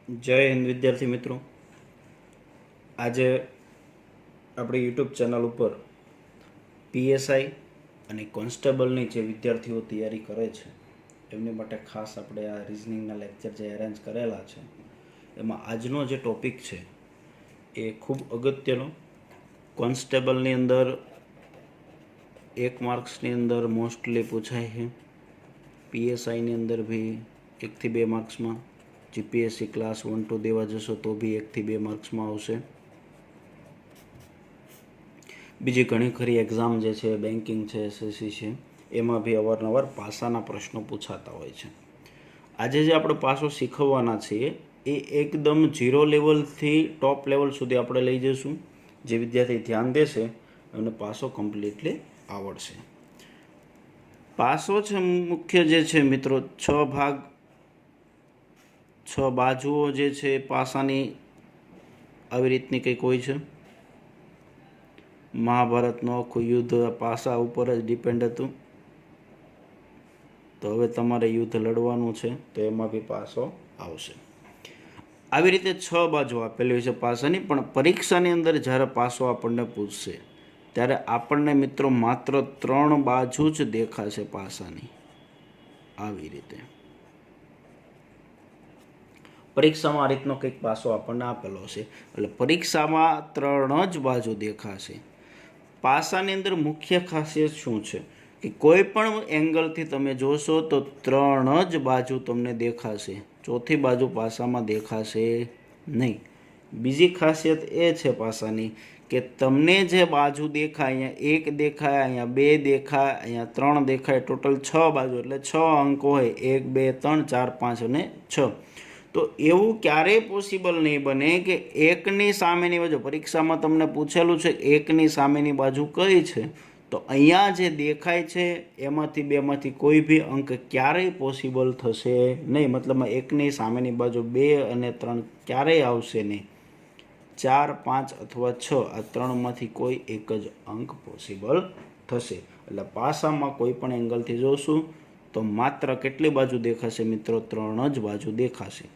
જય હિન્દ વિદ્યાર્થી મિત્રો. આજે આપણી યુટ્યુબ ચેનલ ઉપર પીએસઆઈ અને કોન્સ્ટેબલની જે વિદ્યાર્થીઓ તૈયારી કરે છે એમની માટે ખાસ આપણે આ રિઝનિંગના લેક્ચર જે અરેન્જ કરેલા છે એમાં આજનો જે ટૉપિક છે એ ખૂબ અગત્યનો. કોન્સ્ટેબલની અંદર 1 માર્ક્સની અંદર મોસ્ટલી પૂછાય છે. પીએસઆઈની અંદર બી 1 થી 2 માર્ક્સમાં, જીપીએસસી ક્લાસ 1-2 દેવા જશો તો બી 1 થી 2 માર્ક્સમાં આવશે. બીજી ઘણી ખરી એક્ઝામ જે છે, બેન્કિંગ છે, એસએસસી છે, એમાં બી અવારનવાર પાસાના પ્રશ્નો પૂછાતા હોય છે. આજે જે આપણે પાસો શીખવવાના છીએ એ એકદમ 0 લેવલથી ટોપ લેવલ સુધી આપણે લઈ જઈશું. જે વિદ્યાર્થી ધ્યાન દેશે એમને પાસો કમ્પ્લીટલી આવડશે. પાસો છે મુખ્ય જે છે મિત્રો 6 ભાગ, 6 બાજુઓ જે છે પાસાની આવી રીતની કંઈક હોય છે. મહાભારતનું આખું યુદ્ધ પાસા ઉપર જ ડિપેન્ડ હતું. તો હવે તમારે યુદ્ધ લડવાનું છે તો એમાં બી પાસો આવશે. આવી રીતે 6 બાજુ આપેલી હોય છે પાસાની. પણ પરીક્ષાની અંદર જ્યારે પાસો આપણને પૂછશે ત્યારે આપણને મિત્રો માત્ર 3 બાજુ જ દેખાશે પાસાની. આવી રીતે પરીક્ષામાં આ રીતનો કંઈક પાસો આપણને આપેલો છે. એટલે પરીક્ષામાં 3 જ બાજુ દેખાશે. પાસાની અંદર મુખ્ય ખાસિયત શું છે કે કોઈ પણ એંગલથી તમે જોશો તો 3 જ બાજુ તમને દેખાશે. ચોથી બાજુ પાસામાં દેખાશે નહીં. બીજી ખાસિયત એ છે પાસાની કે તમને જે બાજુ દેખાય, અહીંયા 1 દેખાય, અહીંયા 2 દેખાય, અહીંયા 3 દેખાય, ટોટલ 6 બાજુ એટલે 6 અંક હોય, 1 2 3 4 5 અને 6. તો એવું ક્યારેય પોસિબલ નહીં બને કે 1ની સામેની બાજુ, પરીક્ષામાં તમને પૂછેલું છે 1ની સામેની બાજુ કઈ છે, તો અહીંયા જે દેખાય છે એમાંથી બેમાંથી કોઈ બી અંક ક્યારેય પોસિબલ થશે નહીં. મતલબમાં 1ની સામેની બાજુ 2 અને 3 ક્યારેય આવશે નહીં. 4 5 અથવા 6 આ 3માંથી કોઈ એક જ અંક પોસિબલ થશે. એટલે પાસામાં કોઈ પણ એંગલથી જોશું તો માત્ર કેટલી બાજુ દેખાશે મિત્રો? 3 જ બાજુ દેખાશે.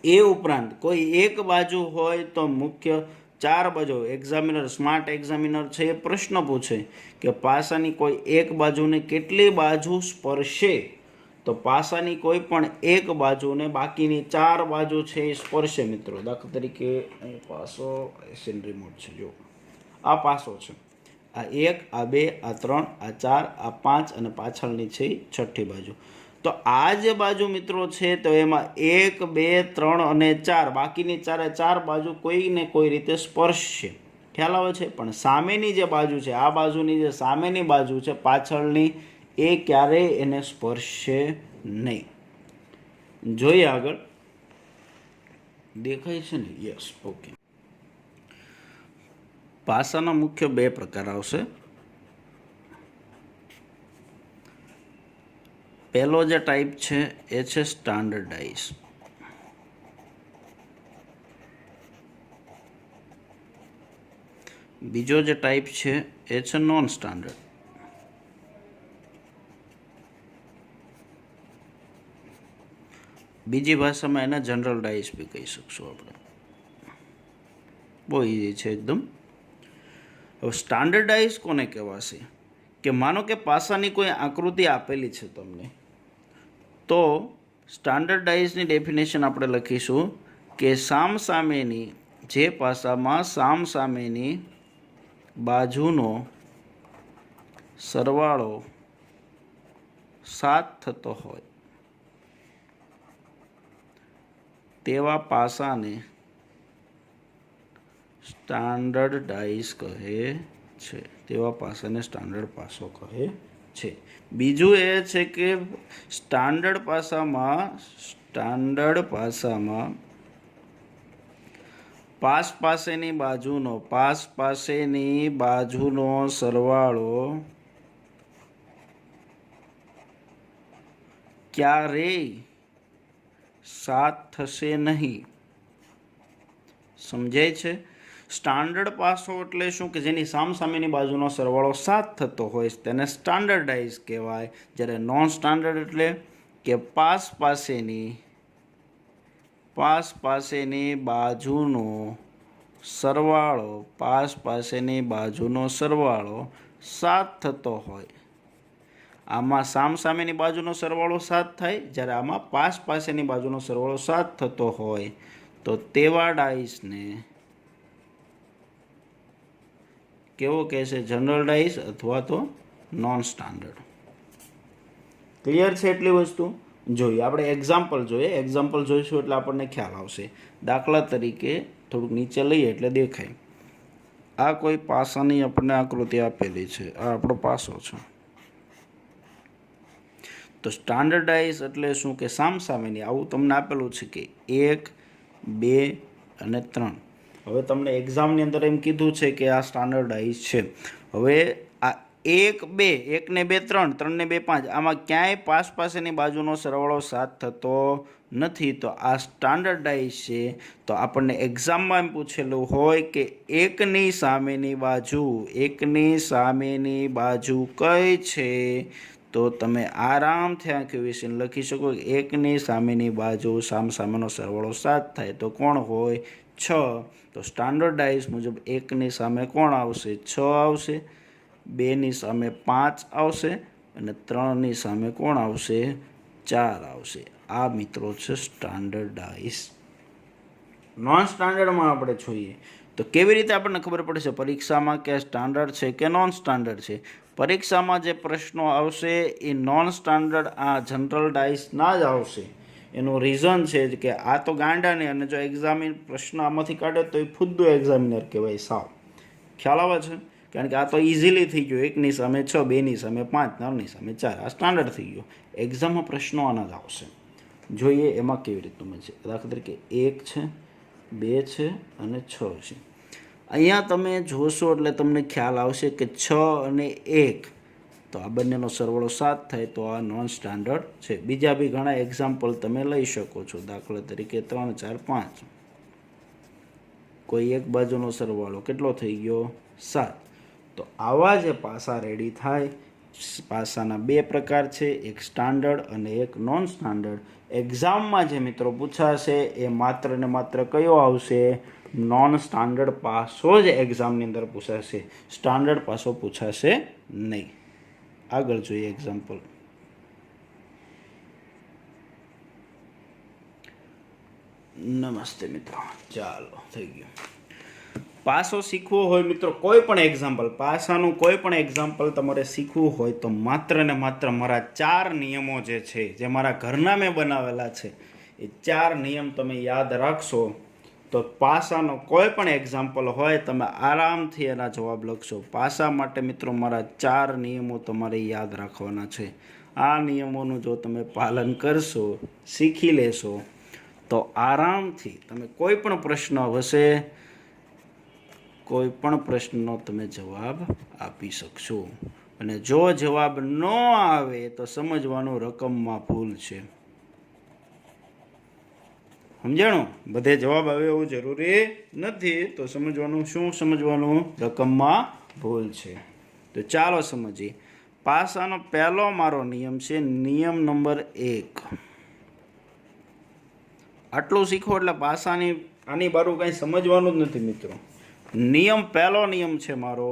એ ઉપરાંત કોઈ એક બાજુ હોય તો મુખ્ય 4 બાજુ. એક્ઝામિનર, સ્માર્ટ એક્ઝામિનર છે એ પ્રશ્ન પૂછે કે પાસાની કોઈ એક બાજુને કેટલી બાજુ સ્પર્શે, તો પાસાની કોઈ પણ એક બાજુને બાકીની 4 બાજુ છે એ સ્પર્શે મિત્રો. દાખલા તરીકે અહીં પાસો એસએન રિમોટ છે, જો આ પાસો છે, આ 1, આ 2, આ 3, આ 4, આ 5 અને પાછળની છે એ 6ઠી બાજુ. તો આ જે બાજુ મિત્રો છે તો એમાં 1 2 3 અને 4 બાકીની 4 બાજુ કોઈ ને કોઈ રીતે સ્પર્શશે. ખ્યાલ આવે છે? પણ સામેની જે બાજુ છે, આ બાજુની જે સામેની બાજુ છે પાછળની, એ ક્યારેય એને સ્પર્શશે નહીં. જોઈએ આગળ. દેખાય છે ને? Yes, okay. પાસાના મુખ્ય 2 પ્રકાર આવશે. પહેલો જે ટાઈપ છે એ છે સ્ટાન્ડર્ડાઇઝ. બીજો જે ટાઈપ છે એ છે નોન સ્ટાન્ડર્ડ. બીજી ભાષામાં એને જનરલ ડાઇસ બી કહી શકશું આપણે. બહુ ઇઝી છે એકદમ. હવે સ્ટાન્ડર્ડાઇઝ કોને કહેવાશે? કે માનો કે પાસાની કોઈ આકૃતિ આપેલી છે તમને, તો સ્ટાન્ડર્ડાઇઝની ડેફિનેશન આપણે લખીશું કે સામસામેની, જે પાસામાં સામસામેની બાજુનો સરવાળો 7 થતો હોય તેવા પાસાને સ્ટાન્ડર્ડાઇઝ કહે છે. તેવા પાસાને સ્ટાન્ડર્ડ પાસો કહે છે. બીજું એ છે કે સ્ટાન્ડર્ડ પાસામાં પાસ પાસેની બાજુનો સરવાળો ક્યારેય 7 થશે નહીં. સમજાય છે? સ્ટાન્ડર્ડ પાસો એટલે શું? કે જેની સામસામેની બાજુનો સરવાળો 7 થતો હોય તેને સ્ટાન્ડર્ડાઇઝ કહેવાય. જ્યારે નોન સ્ટાન્ડર્ડ એટલે કે પાસ પાસેની બાજુનો સરવાળો 7 થતો હોય, આમાં સામસામેની બાજુનો સરવાળો 7 થાય, જ્યારે આમાં પાસેની બાજુનો સરવાળો 7 થતો હોય તો તેવા ડાઇસને કેવો કહેશે? જનરલ ડાઇસ અથવા તો નોન સ્ટાન્ડર્ડ. ક્લિયર છે એટલી વસ્તુ? જોઈએ આપણે એક્ઝામ્પલ જોઈએ. એક્ઝામ્પલ જોઈશું એટલે આપણને ખ્યાલ આવશે. દાખલા તરીકે થોડુંક નીચે લઈએ એટલે દેખાય. આ કોઈ પાસાની આપણને આકૃતિ આપેલી છે. આ આપણો પાસો છે. તો સ્ટાન્ડર્ડાઇઝ એટલે શું કે સામસામેની. આવું તમને આપેલું છે કે 1, 2 અને 3. હવે તમને એક્ઝામની અંદર એમ કીધું છે કે આ સ્ટાન્ડર્ડાઇઝ છે. હવે આ 1, 2, 1 ને 2 3, 3 ને 2 5, આમાં ક્યાંય પાસેની બાજુનો સરવાળો 7 થતો નથી. તો આ સ્ટાન્ડર્ડાઇઝ છે. તો આપણને એક્ઝામમાં એમ પૂછેલું હોય કે એકની સામેની બાજુ કઈ છે? તો તમે આરામથી આ ક્વેશ્ચન લખી શકો કે એકની સામેની બાજુ સામસામેનો સરવાળો 7 થાય તો કોણ હોય? 6. તો સ્ટાન્ડર્ડાઇઝ મુજબ એકની સામે કોણ આવશે? 6 આવશે. 2ની સામે 5 આવશે અને 3ની સામે કોણ આવશે? 4 આવશે. આ મિત્રો છે સ્ટાન્ડર્ડાઇઝ. નોન સ્ટાન્ડર્ડમાં આપણે જોઈએ તો કેવી રીતે આપણને ખબર પડશે પરીક્ષામાં કે સ્ટાન્ડર્ડ છે કે નોન સ્ટાન્ડર્ડ છે? પરીક્ષામાં જે પ્રશ્નો આવશે એ નોન સ્ટાન્ડર્ડ આ જનરલ ડાઇસના જ આવશે. એનું રીઝન છે કે આ તો ગાંડા નહીં, અને જો એક્ઝામિન પ્રશ્ન આમાંથી કાઢે તો એ ફુદ્દુ એક્ઝામિનર કહેવાય. સાવ ખ્યાલ આવે છે? કારણ કે આ તો ઇઝીલી થઈ ગયો. 1ની સામે 6, 2ની સામે 5, 3ની સામે 4. આ સ્ટાન્ડર્ડ થઈ ગયો. એક્ઝામમાં પ્રશ્નો આના જ આવશે. જોઈએ એમાં કેવી રીતનું છે. દાખલા તરીકે 1 છે, 2 છે અને 6 છે. અહીંયા તમે જોશો એટલે તમને ખ્યાલ આવશે કે 6 અને 1, તો આ બંનેનો સરવાળો 7 થાય તો આ નોન સ્ટાન્ડર્ડ છે. બીજા બી ઘણા એક્ઝામ્પલ તમે લઈ શકો છો. દાખલા તરીકે 3, 4, 5. કોઈ એક બાજુનો સરવાળો કેટલો થઈ ગયો? 7. તો આવા જે પાસા રેડી થાય, પાસાના 2 પ્રકાર છે, એક સ્ટાન્ડર્ડ અને એક નોન સ્ટાન્ડર્ડ. એક્ઝામમાં જે મિત્રો પૂછાશે એ માત્ર ને માત્ર કયો આવશે? નોન સ્ટાન્ડર્ડ પાસો જ એક્ઝામની અંદર પૂછાશે. સ્ટાન્ડર્ડ પાસો પૂછાશે નહીં. આગળ જોઈએ એક્ઝામ્પલ. નમસ્તે મિત્રો. ચાલો થઈ ગયું. પાસો શીખવો હોય મિત્રો, કોઈ પણ એક્ઝામ્પલ, પાસાનું કોઈ પણ એક્ઝામ્પલ તમારે શીખવું હોય તો માત્ર ને માત્ર મારા 4 નિયમો જે છે, જે મારા ઘરના મેં બનાવેલા છે, એ 4 નિયમ તમે યાદ રાખશો તો પાસાનો કોઈ પણ એક્ઝામ્પલ હોય તમે આરામથી એના જવાબ લખશો. પાસા માટે મિત્રો મારા 4 નિયમો તમારે યાદ રાખવાના છે. આ નિયમોનું જો તમે પાલન કરશો, શીખી લેશો તો આરામથી તમે કોઈ પણ પ્રશ્ન હશે, કોઈ પણ પ્રશ્નનો તમે જવાબ આપી શકશો. અને જો જવાબ ન આવે તો સમજવાનું રકમમાં ભૂલ છે. સમજાણું? બધે જવાબ આવે એવું જરૂરી નથી. તો સમજવાનું શું? સમજવાનું રકમમાં ભૂલ છે. તો ચાલો સમજીએ. પાસાનો પહેલો મારો નિયમ છે નિયમ નંબર 1. આટલું શીખો એટલે પાસાની આની બારું કંઈ સમજવાનું જ નથી મિત્રો. પહેલો નિયમ છે મારો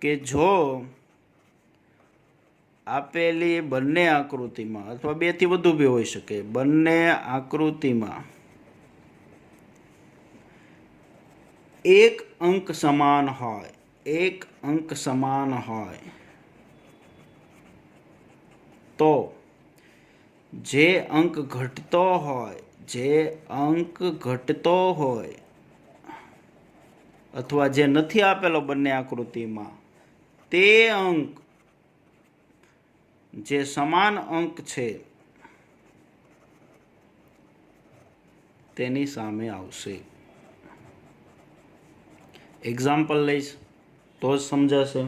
કે જો આપેલી બંને આકૃતિમાં, અથવા 2 થી વધુ બી હોઈ શકે, બંને આકૃતિમાં એક અંક સમાન હોય, તો જે અંક ઘટતો હોય અથવા જે નથી આપેલો બંને આકૃતિમાં, તે અંક જે સમાન અંક છે તેની સામે આવશે. એક્ઝામ્પલ લઈશ તો જ સમજાશે.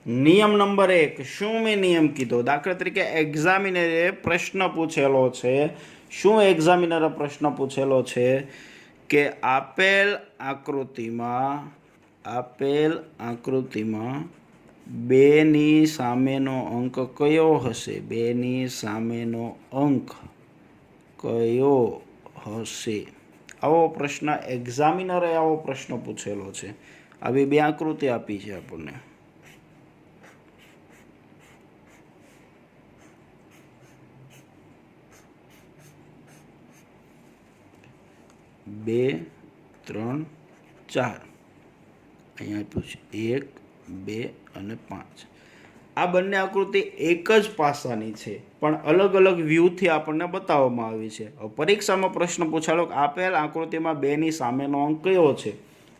નિયમ નંબર 1. શું મેં નિયમ કીધો? દાખલા તરીકે એક્ઝામિનરે પ્રશ્ન પૂછેલો છે. શું એક્ઝામિનરે પ્રશ્ન પૂછેલો છે કે આપેલ આકૃતિમાં 2ની સામેનો અંક કયો હશે? 2ની સામેનો અંક કયો હશે? આવો પ્રશ્ન એક્ઝામિનરે આવો પ્રશ્ન પૂછેલો છે. આવી બે આકૃતિ આપી છે આપણને. બે, 3, 4. અહીંયા આપ્યું છે 1, 2 અને 5. આ બંને આકૃતિ એક જ પાસાની છે પણ અલગ અલગ વ્યૂથી આપણને બતાવવામાં આવી છે. પરીક્ષામાં પ્રશ્ન પૂછાયો કે આપેલ આકૃતિમાં 2ની સામેનો અંક કયો છે?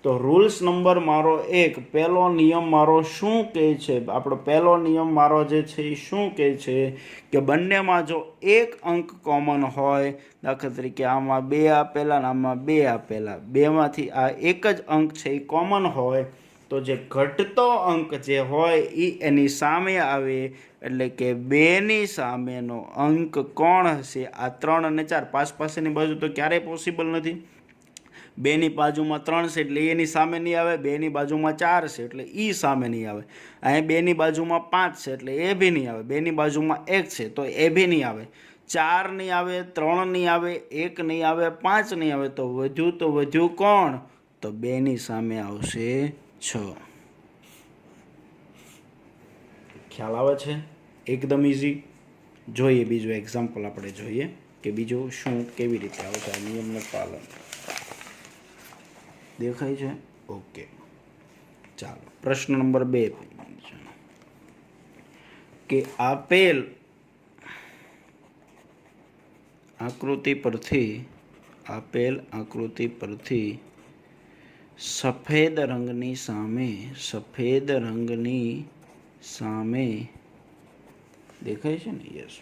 તો રૂલ્સ નંબર મારો 1, પહેલો નિયમ મારો શું કહે છે? આપણો પહેલો નિયમ મારો જે છે એ શું કહે છે કે બંનેમાં જો એક અંક કોમન હોય, દાખલા તરીકે આમાં 2 આપેલા અને આમાં 2 આપેલા, બેમાંથી આ એક જ અંક છે એ કોમન હોય તો જે ઘટતો અંક જે હોય એ એની સામે આવે, એટલે કે 2ની સામેનો અંક કોણ હશે? આ 3 અને 4 પાસેની બાજુ તો ક્યારેય પોસિબલ નથી. 2ની બાજુમાં 3 છે એટલે એની સામે નહીં આવે, 2ની બાજુમાં 4 છે એટલે એ સામે નહીં આવે. અહીંયા 2ની બાજુમાં 5 છે એટલે એ બી નહીં આવે, 2ની બાજુમાં 1 છે તો એ બી નહીં આવે, 4 નહીં આવે, 3 નહીં આવે, 1 નહીં આવે, 5 નહીં આવે, તો વધ્યું કોણ? તો 2ની સામે આવશે 6. ખ્યાલ આવે છે? એકદમ ઇઝી. જોઈએ બીજું એક્ઝામ્પલ આપણે જોઈએ કે બીજું શું કેવી રીતે આવે છે આ નિયમનું પાલન. દેખાય છે? ઓકે, ચાલો પ્રશ્ન નંબર 2 કે આપેલ આકૃતિ પરથી સફેદ રંગની સામે દેખાય છે ને? યસ.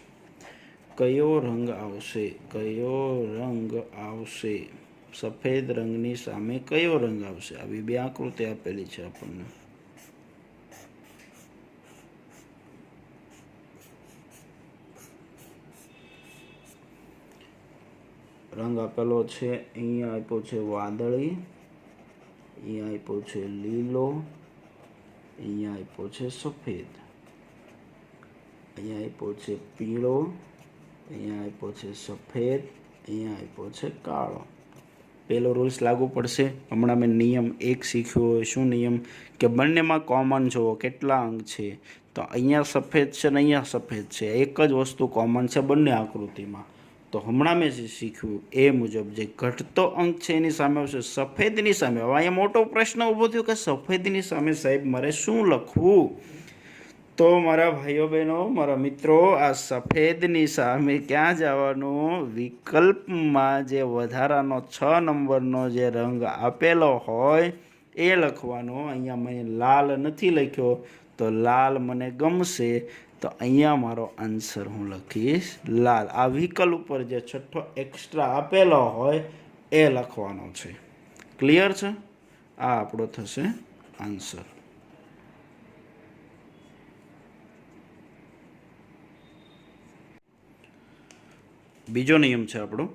કયો રંગ આવશે? સફેદ રંગની સામે કયો રંગ આવશે? આવી બે આકૃતિ આપેલી છે આપણને. રંગ આપેલો છે, અહીંયા આપ્યો છે વાદળી, અહીંયા આપ્યો છે લીલો, અહીંયા આપ્યો છે સફેદ, અહીંયા આપ્યો છે પીળો, અહીંયા આપ્યો છે સફેદ, અહીંયા આપ્યો છે કાળો. પહેલો રૂલ્સ લાગુ પડશે. હમણાં મેં નિયમ 1 શીખ્યો. શું નિયમ? કે બંનેમાં કોમન જુઓ કેટલા અંક છે. તો અહીંયા સફેદ છે ને અહીંયા સફેદ છે, એક જ વસ્તુ કોમન છે બંને આકૃતિમાં. તો હમણાં મેં જે શીખ્યું એ મુજબ જે ઘટતો અંક છે એની સામે આવશે સફેદની સામે. હવે અહીંયા મોટો પ્રશ્ન ઊભો થયો કે સફેદની સામે સાહેબ મારે શું લખવું? તો મારા ભાઈઓ બહેનો, મારા મિત્રો, આ સફેદની સામે ક્યાં જવાનું? વિકલ્પમાં જે વધારાનો 6 નંબરનો જે રંગ આપેલો હોય એ લખવાનો. અહીંયા મેં લાલ નથી લખ્યો તો લાલ મને ગમશે, તો અહીંયા મારો આન્સર હું લખીશ લાલ. આ વિકલ્પ ઉપર જે છઠ્ઠો એક્સ્ટ્રા આપેલો હોય એ લખવાનો છે. ક્લિયર છે? આ આપણો થશે આન્સર. બીજો નિયમ છે આપણો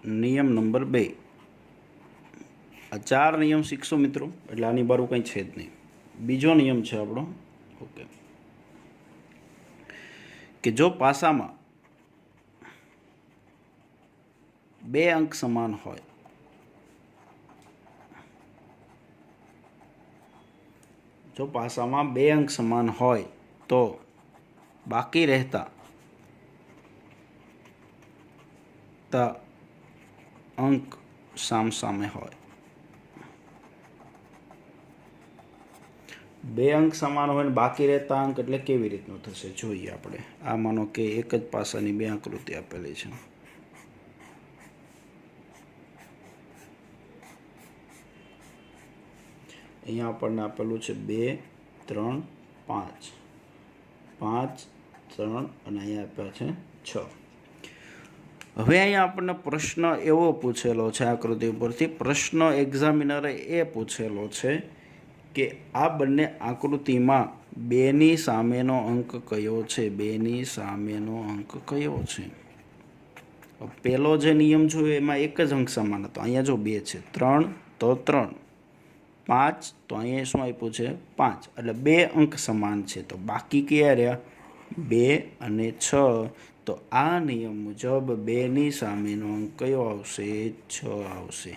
નિયમ નંબર 2. આ 4 નિયમ શીખશો મિત્રો, એટલે આની બારું કંઈ છે જ નહીં. બીજો નિયમ છે આપણો. ઓકે, કે જો પાસામાં 2 અંક સમાન હોય, જો પાસામાં 2 અંક સમાન હોય તો બાકી રહેતા અંક સામસામે હોય. 2 અંક સમાન હોય ને બાકી રહેતા અંક એટલે કેવી રીતનું થશે જોઈએ આપણે. આ માનો કે એક જ પાસાની 2 આકૃતિ આપેલી છે. અહીંયા આપણને આપેલું છે 2, 3, 5, 5, 3 અને અહીંયા આપ્યા છે 6. હવે અહીંયા આપણને પ્રશ્ન એવો પૂછેલો છે આકૃતિ ઉપરથી. પ્રશ્ન એક્ઝામિનરે એ પૂછેલો છે કે આ બંને આકૃતિમાં 2ની સામેનો અંક કયો છે? 2ની સામેનો અંક કયો છે? પહેલો જે નિયમ જોયો એમાં એક જ અંક સમાન હતો. અહીંયા જો 2 છે, 3 તો 3, 5 તો અહીંયા શું આપ્યું છે? 5. એટલે 2 અંક સમાન છે. તો બાકી કયા રહ્યા? 2 અને 6. તો આ નિયમ મુજબ 2ની સામેનો અંક કયો આવશે? 6 આવશે.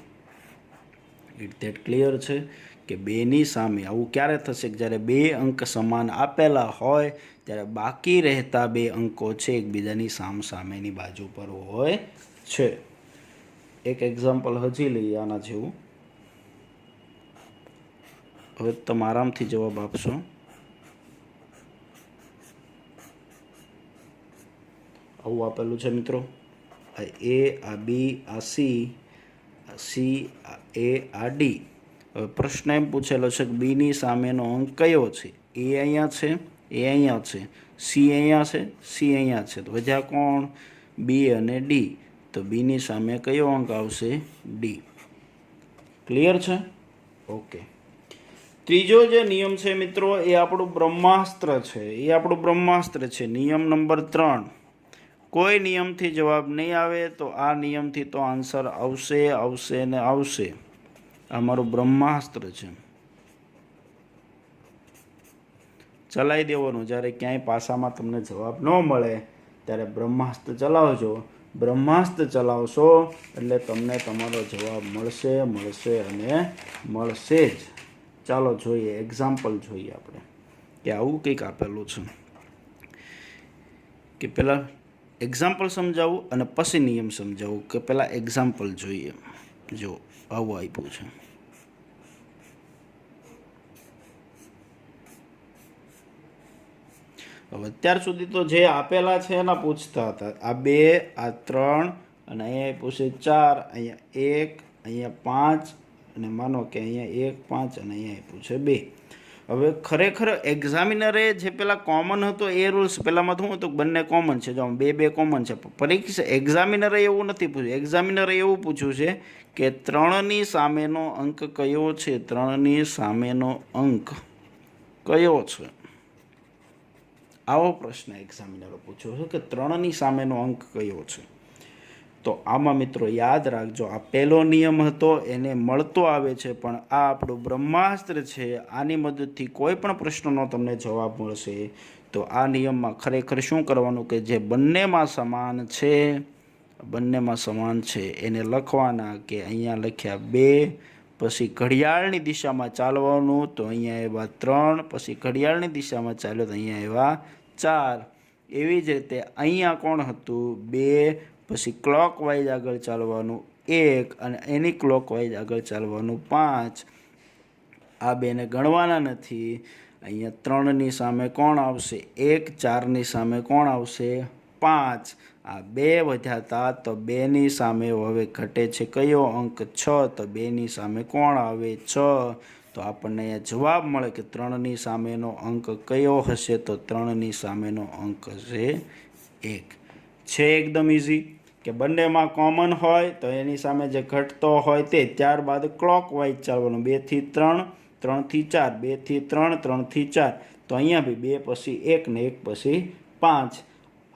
ઇટ ધેટ ક્લિયર છે કે 2ની સામે આવું ક્યારે થશે કે જ્યારે 2 અંક સમાન આપેલા હોય ત્યારે બાકી રહેતા 2 અંકો છે એકબીજાની સામસામેની બાજુ પર હોય છે. એક એક્ઝામ્પલ હજી લઈએ આના જેવું. હવે તમે આરામથી જવાબ આપશો. આવું આપેલું છે મિત્રો, આ એ, આ બી, આ સી, એ, આ ડી. હવે પ્રશ્ન એમ પૂછેલો છે કે બીની સામેનો અંક કયો છે? એ અહીંયા છે, એ અહીંયા છે, સી અહીંયા છે, સી અહીંયા છે. તો વધ્યા કોણ? બી અને ડી. તો બીની સામે કયો અંક આવશે? ડી. ક્લિયર છે? ઓકે. ત્રીજો જે નિયમ છે મિત્રો એ આપણું બ્રહ્માસ્ત્ર છે. નિયમ નંબર 3. કોઈ નિયમથી જવાબ નહીં આવે તો આ નિયમથી તો આન્સર આવશે ને આવશે. આ મારું બ્રહ્માસ્ત્ર છે. ચલાવી દેવાનું. જ્યારે ક્યાંય પાસામાં તમને જવાબ ન મળે ત્યારે બ્રહ્માસ્ત્ર ચલાવજો. બ્રહ્માસ્ત્ર ચલાવશો એટલે તમને તમારો જવાબ મળશે અને મળશે જ. ચાલો જોઈએ, એક્ઝામ્પલ જોઈએ આપણે કે આવું કંઈક આપેલું છે. કે પહેલાં એક્ઝામ્પલ સમજાવું અને પછી નિયમ સમજાવું. કે પહેલાં એક્ઝામ્પલ જોઈએ. જો આવું આપ્યું છે. હવે અત્યાર સુધી તો જે આપેલા છે એના પૂછતા હતા. આ 2, આ 3 અને અહીંયા પૂછે 4, અહીંયા 1, અહીંયા 5 અને માનો કે અહીંયા 1, 5 અને અહીંયા પૂછે 2. હવે ખરેખર એક્ઝામિનરે જે પેલા કોમન હતો એ રૂલ્સ પહેલાંમાં શું હતું? બંને કોમન છે. જો 2 કોમન છે. પરીક્ષા એક્ઝામિનરે એવું નથી પૂછ્યું. એક્ઝામિનરે એવું પૂછ્યું છે કે 3ની સામેનો અંક કયો છે? 3ની સામેનો અંક કયો છે? આવો પ્રશ્ન એક્ઝામિનરે પૂછ્યો છે કે 3ની સામેનો અંક કયો છે? તો આમાં મિત્રો યાદ રાખજો, આ પહેલો નિયમ હતો એને મળતો આવે છે, પણ આ આપણું બ્રહ્માસ્ત્ર છે. આની મદદથી કોઈ પણ પ્રશ્નનો તમને જવાબ મળશે. તો આ નિયમમાં ખરેખર શું કરવાનું કે જે બંનેમાં સમાન છે એને લખવાના. કે અહીંયા લખ્યા 2, પછી ઘડિયાળની દિશામાં ચાલવાનું તો અહીંયા આવ્યા 3, પછી ઘડિયાળની દિશામાં ચાલ્યો તો અહીંયા આવ્યા 4. એવી જ રીતે અહીંયા કોણ હતું? 2, પછી ક્લોકવાઇઝ આગળ ચાલવાનું 1 અને એની ક્લોકવાઇઝ આગળ ચાલવાનું 5. આ 2ને ગણવાના નથી. અહીંયા 3ની સામે કોણ આવશે? 1, 4ની સામે કોણ આવશે? 5. આ 2 વધ્યા હતા તો 2ની સામે હવે ઘટે છે કયો અંક? 6. તો 2ની સામે કોણ આવે? 6. તો આપણને અહીંયા જવાબ મળે કે 3ની સામેનો અંક કયો હશે? તો 3ની સામેનો અંક હશે 1. છે એકદમ ઇઝી. કે બંનેમાં કોમન હોય તો એની સામે જે ઘટતો હોય તે. ત્યારબાદ ક્લોકવાઇઝ ચાલવાનું 2 થી 3, 3 થી 4, 2 થી 3, 3 થી 4. તો અહીંયા બી 2 પછી 1 ને 1 પછી 5.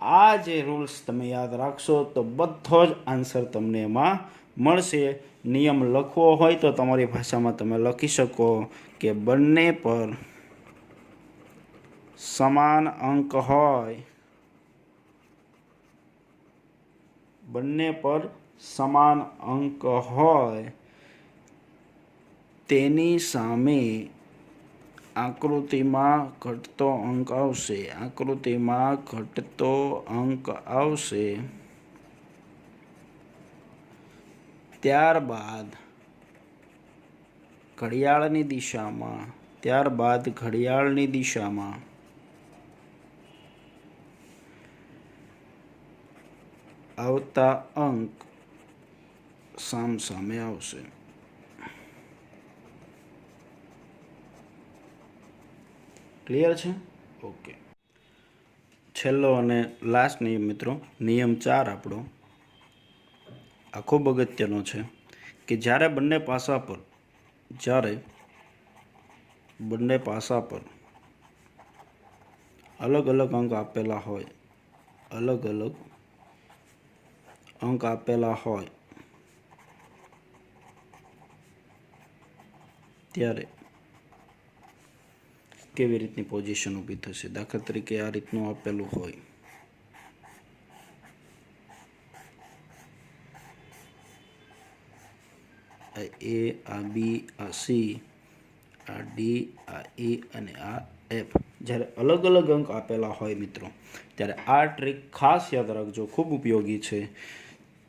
આ જે રૂલ્સ તમે યાદ રાખશો તો બધો જ આન્સર તમને એમાં મળશે. નિયમ લખવો હોય તો તમારી ભાષામાં તમે લખી શકો કે બંને પર સમાન અંક હોય, તેની સામે આકૃતિમાં ઘટતો અંક આવશે. ત્યારબાદ ઘડિયાળની દિશામાં આવતા અંક સામસામે આવશે. ક્લિયર છે? ઓકે. છેલ્લો અને લાસ્ટ નિયમ મિત્રો, નિયમ 4 આપણો આ ખૂબ અગત્યનો છે કે જ્યારે બંને પાસા પર અલગ અલગ અંક આપેલા હોય ત્યારે કેવી રીતની પોઝિશન ઊભી થશે. દાખલા તરીકે આ રીતનું આપેલું હોય આ એ, આ બી, આ સી, આ ડી, આ ઈ અને આ એફ. જ્યારે અલગ અલગ અંક આપેલા હોય મિત્રો, ત્યારે આ ટ્રીક ખાસ યાદ રાખજો, ખૂબ ઉપયોગી છે.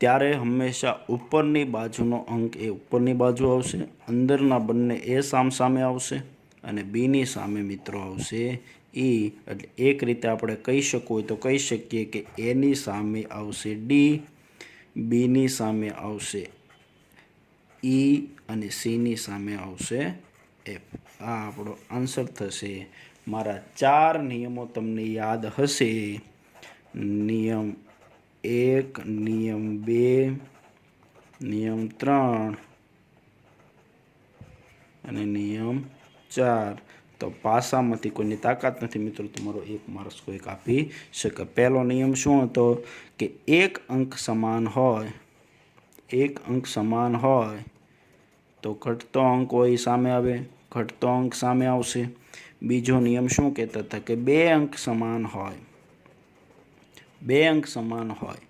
ત્યારે હંમેશા ઉપરની બાજુનો અંક એ ઉપરની બાજુ આવશે, અંદરના બંને એ સામે આવશે અને બીની સામે મિત્રો આવશે ઈ. એટલે એક રીતે આપણે કહી શકવું હોય તો કહી શકીએ કે એની સામે આવશે ડી, બીની સામે આવશે ઈ અને સીની સામે આવશે એફ. આ આપણો આન્સર થશે. મારા 4 નિયમો તમને યાદ હશે. નિયમ 1, નિયમ 2, નિયમ 3 અને નિયમ 4. તો પાસામાંથી કોઈની તાકાત નથી મિત્રો તમારો 1 માર્ક્સ કોઈ કાપી શકે. પહેલો નિયમ શું હતો કે એક અંક સમાન હોય, એક અંક સમાન હોય તો ઘટતો અંક હોય સામે આવે, ઘટતો અંક સામે આવશે. બીજો નિયમ શું કહેતા હતા કે બે અંક સમાન હોય, બે અંક સમાન હોય,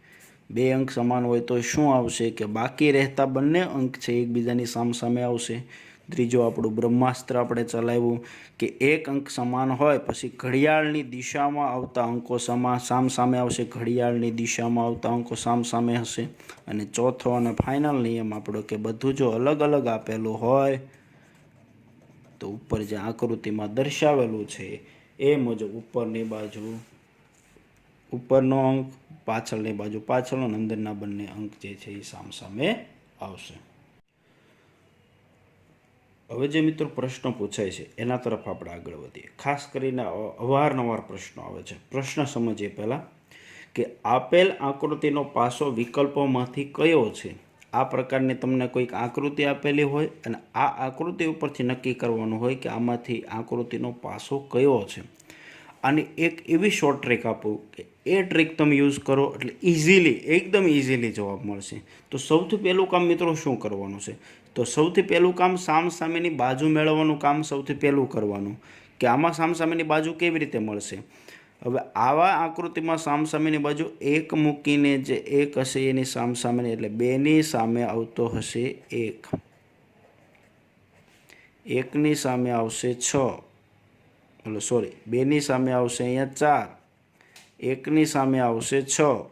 બે અંક સમાન હોય તો શું આવશે કે બાકી રહેતા બંને અંક છે એકબીજાની સામે આવશે. ત્રીજો આપણું બ્રહ્માસ્ત્ર આપણે ચલાવ્યું કે એક અંક સમાન હોય પછી ઘડિયાળની દિશામાં આવતા અંકો સામે આવશે, ઘડિયાળની દિશામાં આવતા અંકો સામે હશે. અને ચોથો અને ફાઇનલ નિયમ આપણો કે બધું જો અલગ અલગ આપેલું હોય તો ઉપર જે આકૃતિમાં દર્શાવેલું છે એ મુજબ ઉપરની બાજુ ઉપરનો અંક, પાછળની બાજુ પાછળનો, અંદરના બંને અંક જે છે એ સામે આવશે. હવે જે મિત્રો પ્રશ્નો પૂછાય છે એના તરફ આપણે આગળ વધીએ. ખાસ કરીને અવારનવાર પ્રશ્નો આવે છે. પ્રશ્ન સમજીએ પહેલાં કે આપેલ આકૃતિનો પાસો વિકલ્પોમાંથી કયો છે. આ પ્રકારની તમને કોઈક આકૃતિ આપેલી હોય અને આ આકૃતિ ઉપરથી નક્કી કરવાનું હોય કે આમાંથી આકૃતિનો પાસો કયો છે. આની એક એવી શોર્ટ ટ્રીક આપું કે એ ટ્રીક તમે યુઝ કરો એટલે ઇઝીલી, એકદમ ઇઝીલી જવાબ મળશે. તો સૌથી પહેલું કામ મિત્રો શું કરવાનું છે, તો સૌથી પહેલું કામ સામેની બાજુ મેળવવાનું કામ સૌથી પહેલું કરવાનું કે આમાં સામેની બાજુ કેવી રીતે મળશે. હવે આવા આકૃતિમાં સામેની બાજુ એક મૂકીને જે એક હશે એની સામેની એટલે બેની સામે આવતો હશે એક, એકની સામે આવશે 6, સોરી બેની સામે આવશે અહીંયા 4, એકની સામે આવશે 6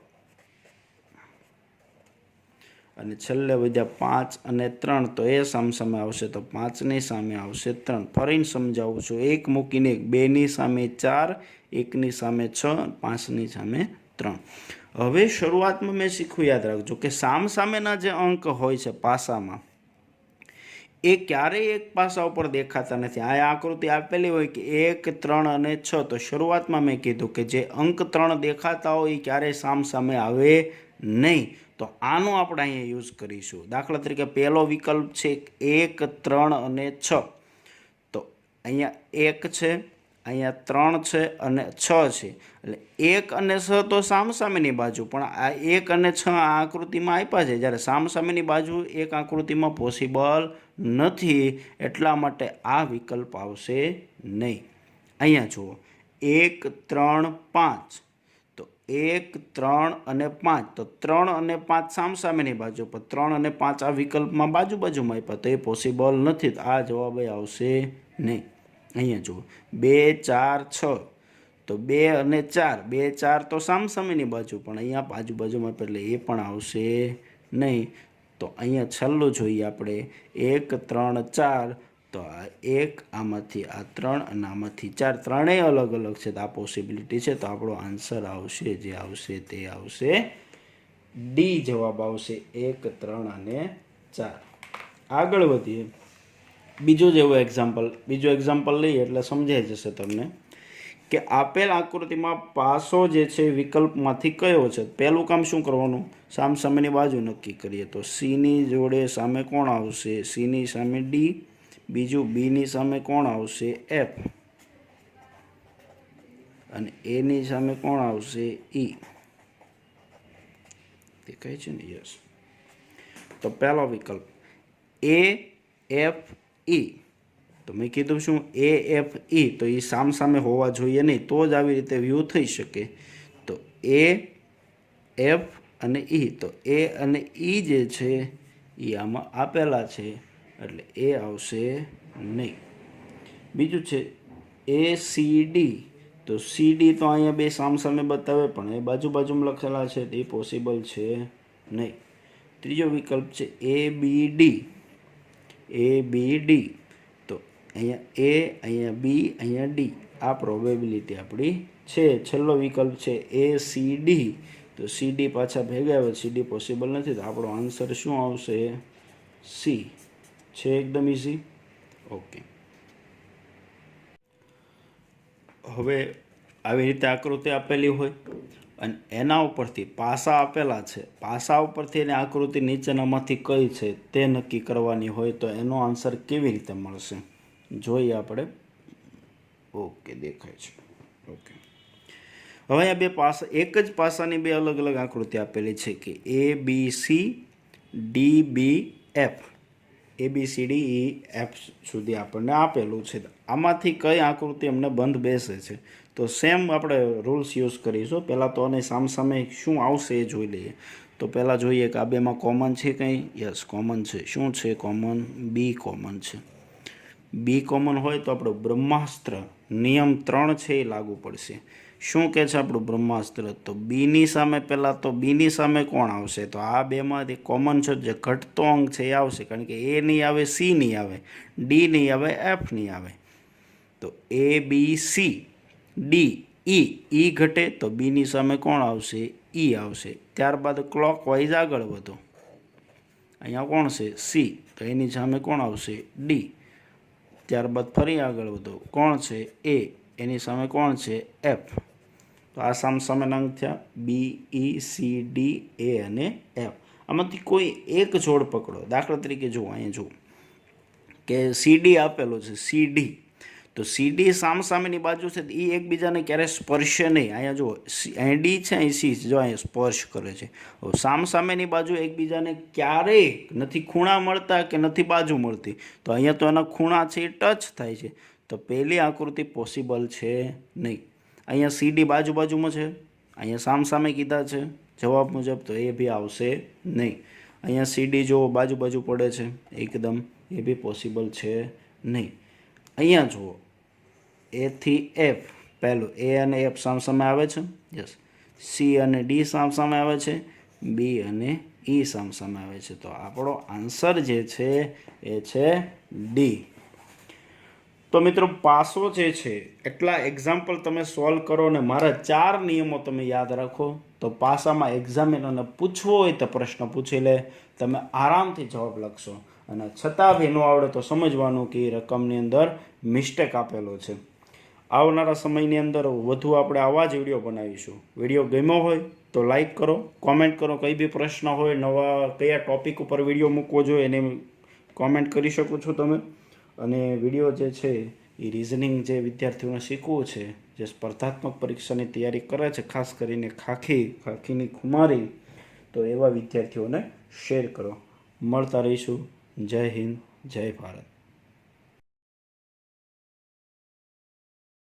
અને છેલ્લે વધ્યા 5 અને 3 તો એ સામે આવશે તો 5ની સામે આવશે 3. ફરીને સમજાવું છું, એક મૂકીને બેની સામે 4, એકની સામે 6, 5ની સામે 3. હવે શરૂઆતમાં મેં શીખવું યાદ રાખજો કે સામેના જે અંક હોય છે પાસામાં એ ક્યારેય એક પાસા ઉપર દેખાતા નથી. આ આકૃતિ આપેલી હોય કે 1, 3 અને 6 તો શરૂઆતમાં મેં કીધું કે જે અંક 3 દેખાતા હોય એ ક્યારેય સામે આવે નહીં. તો આનો આપણે અહીંયા યુઝ કરીશું. દાખલા તરીકે પહેલો વિકલ્પ છે 1, 3 અને 6. તો અહીંયા 1 છે, અહીંયા 3 છે અને 6 છે. એટલે 1 અને 6 તો સામેની બાજુ, પણ આ 1 અને 6 આ આકૃતિમાં આપ્યા છે જ્યારે સામેની બાજુ એક આકૃતિમાં પોસિબલ નથી, એટલા માટે આ વિકલ્પ આવશે નહીં. અહીંયા જુઓ 1, 3, 5 તો 1, 3 અને 5 તો 3 અને 5 સામેની બાજુ, પણ 3 અને 5 આ વિકલ્પમાં બાજુમાં આપ્યા તો એ પોસિબલ નથી, તો આ જવાબ આવશે નહીં. અહીંયા જુઓ 2, 4, 6 તો 2 અને 4, 2, 4 તો સામેની બાજુ, પણ અહીંયા બાજુમાં એટલે એ પણ આવશે નહીં. તો અહીંયા છેલ્લું જોઈએ આપણે 1, 3, 4 તો આ 1, આમાંથી આ 3 અને આમાંથી 4, ત્રણેય અલગ અલગ છે તો આ પોસિબિલિટી છે. તો આપણો આન્સર આવશે જે આવશે તે આવશે ડી. જવાબ આવશે 1, 3 અને 4. આગળ વધીએ. બીજું એક્ઝામ્પલ લઈએ એટલે સમજાઈ જશે તમને કે આપેલ આકૃતિમાં પાસો જે છે વિકલ્પમાંથી કયો છે. પહેલું કામ શું કરવાનું, સામેની બાજુ નક્કી કરીએ તો સીની જોડે સામે કોણ આવશે, સીની સામે ડી, બીજું બીની સામે કોણ આવશે એફ અને એની સામે કોણ આવશે ઈ. દેખાય છે ને? યસ. તો પહેલો વિકલ્પ AFE. તો મેં કીધું શું AFE તો એ સામે હોવા જોઈએ નહીં, તો જ આવી રીતે વ્યૂ થઈ શકે. તો A, F અને E. તો A અને E જે છે એ આમાં આપેલા છે એટલે એ આવશે નહીં. બીજું છે ACD, તો CD તો અહીંયા બે સામસામે બતાવે પણ એ બાજુમાં લખેલા છે તે પોસિબલ છે નહીં. ત્રીજો વિકલ્પ છે ABD, તો અહીંયા A, અહીંયા B, અહીંયા D, આ પ્રોબેબિલિટી આપણી છે. છેલ્લો વિકલ્પ છે ACD, તો CD પાછા ભેગા આવે, CD પોસિબલ નથી, તો આપણો આન્સર શું આવશે? C છે. એકદમ ઇઝી. ઓકે, હવે આવી રીતે આકૃતિ આપેલી હોય અને એના ઉપરથી પાસા આપેલા છે, પાસા ઉપરથી એની આકૃતિ નીચેનામાંથી કઈ છે તે નક્કી કરવાની હોય, તો એનો આન્સર કેવી રીતે મળશે જોઈએ આપણે. ઓકે, દેખાય છે. ઓકે, હવે અહીંયા બે પાસા, એક જ પાસાની બે અલગ અલગ આકૃતિ આપેલી છે કે ABC, DBF, ABCDEF સુધી આપણને આપેલું છે. આમાંથી કઈ આકૃતિ અમને બંધ બેસે છે, તો સેમ આપણે રૂલ્સ યુઝ કરીશું. પહેલાં તો આને સામસામે શું આવશે એ જોઈ લઈએ. તો પહેલાં જોઈએ કે આ બેમાં કોમન છે કંઈ? યસ, કોમન છે. શું છે કોમન? B કોમન છે. B કોમન હોય તો આપણું બ્રહ્માસ્ત્ર નિયમ 3 છે એ લાગુ પડશે. શું કહે છે આપણું બ્રહ્માસ્ત્ર? તો બીની સામે પહેલાં તો બીની સામે કોણ આવશે? તો આ બેમાંથી કોમન છે જે ઘટતો અંક છે એ આવશે, કારણ કે A નહીં આવે, C નહીં આવે, D નહીં આવે, F નહીં આવે. તો ABC, D, E ઘટે તો બીની સામે કોણ આવશે? E આવશે. ત્યારબાદ ક્લોકવાઇઝ આગળ વધો, અહીંયા કોણ છે? C, તો એની સામે કોણ આવશે? D. ત્યારબાદ ફરી આગળ વધો, કોણ છે? A, એની સામે કોણ છે? F. તો આ સામસામેના અંક થયા B, E, C, D, A અને F. આમાંથી કોઈ એક જોડ પકડો. દાખલા તરીકે જુઓ, અહીંયા જુઓ કે CD આપેલો છે, CD, તો CD સામસામેની બાજુ છે, એ એકબીજાને ક્યારે સ્પર્શે નહીં. અહીંયા જુઓ, અહીં D છે, અહીં C, જો અહીંયા સ્પર્શ કરે છે. સામસામેની બાજુ એકબીજાને ક્યારેય નથી ખૂણા મળતા કે નથી બાજુ મળતી, તો અહીંયા તો એના ખૂણા છે એ ટચ થાય છે, તો પહેલી આકૃતિ પોસિબલ છે નહીં. અહીંયા CD બાજુમાં છે, અહીંયા સામસામે કીધા છે જવાબ મુજબ, તો એ બી આવશે નહીં. અહીંયા CD જો બાજુ પડે છે એકદમ, એ બી પોસિબલ છે નહીં. અહીંયા જુઓ, A થી F, પહેલું A અને F સામસામે આવે છે, યસ. C અને D સામસામે આવે છે, B અને E સામસામે આવે છે, તો આપણો આન્સર જે છે એ છે D. તો મિત્રો, પાસો જે છે એટલા એક્ઝામ્પલ તમે સોલ્વ કરો અને મારા 4 નિયમો તમે યાદ રાખો, તો પાસામાં એક્ઝામિનરને પૂછવો હોય તો પ્રશ્ન પૂછી લે, તમે આરામથી જવાબ લખશો. અને છતાં બી ન આવડે તો સમજવાનું કે રકમની અંદર મિસ્ટેક આપેલો છે. આવનારા સમયની અંદર વધુ આપણે આવા જ વિડીયો બનાવીશું. વિડીયો ગમ્યો હોય તો લાઈક કરો, કોમેન્ટ કરો, કંઈ બી પ્રશ્ન હોય, નવા કયા ટોપિક ઉપર વિડીયો મૂકવો જોઈએ એને કોમેન્ટ કરી શકો છો તમે. અને વિડીયો જે છે એ રિઝનિંગ જે વિદ્યાર્થીઓને શીખવું છે, જે સ્પર્ધાત્મક પરીક્ષાની તૈયારી કરે છે, ખાસ કરીને ખાખીની ખુમારી, તો એવા વિદ્યાર્થીઓને શેર કરો. મળતા રહીશું. જય હિન્દ, જય ભારત.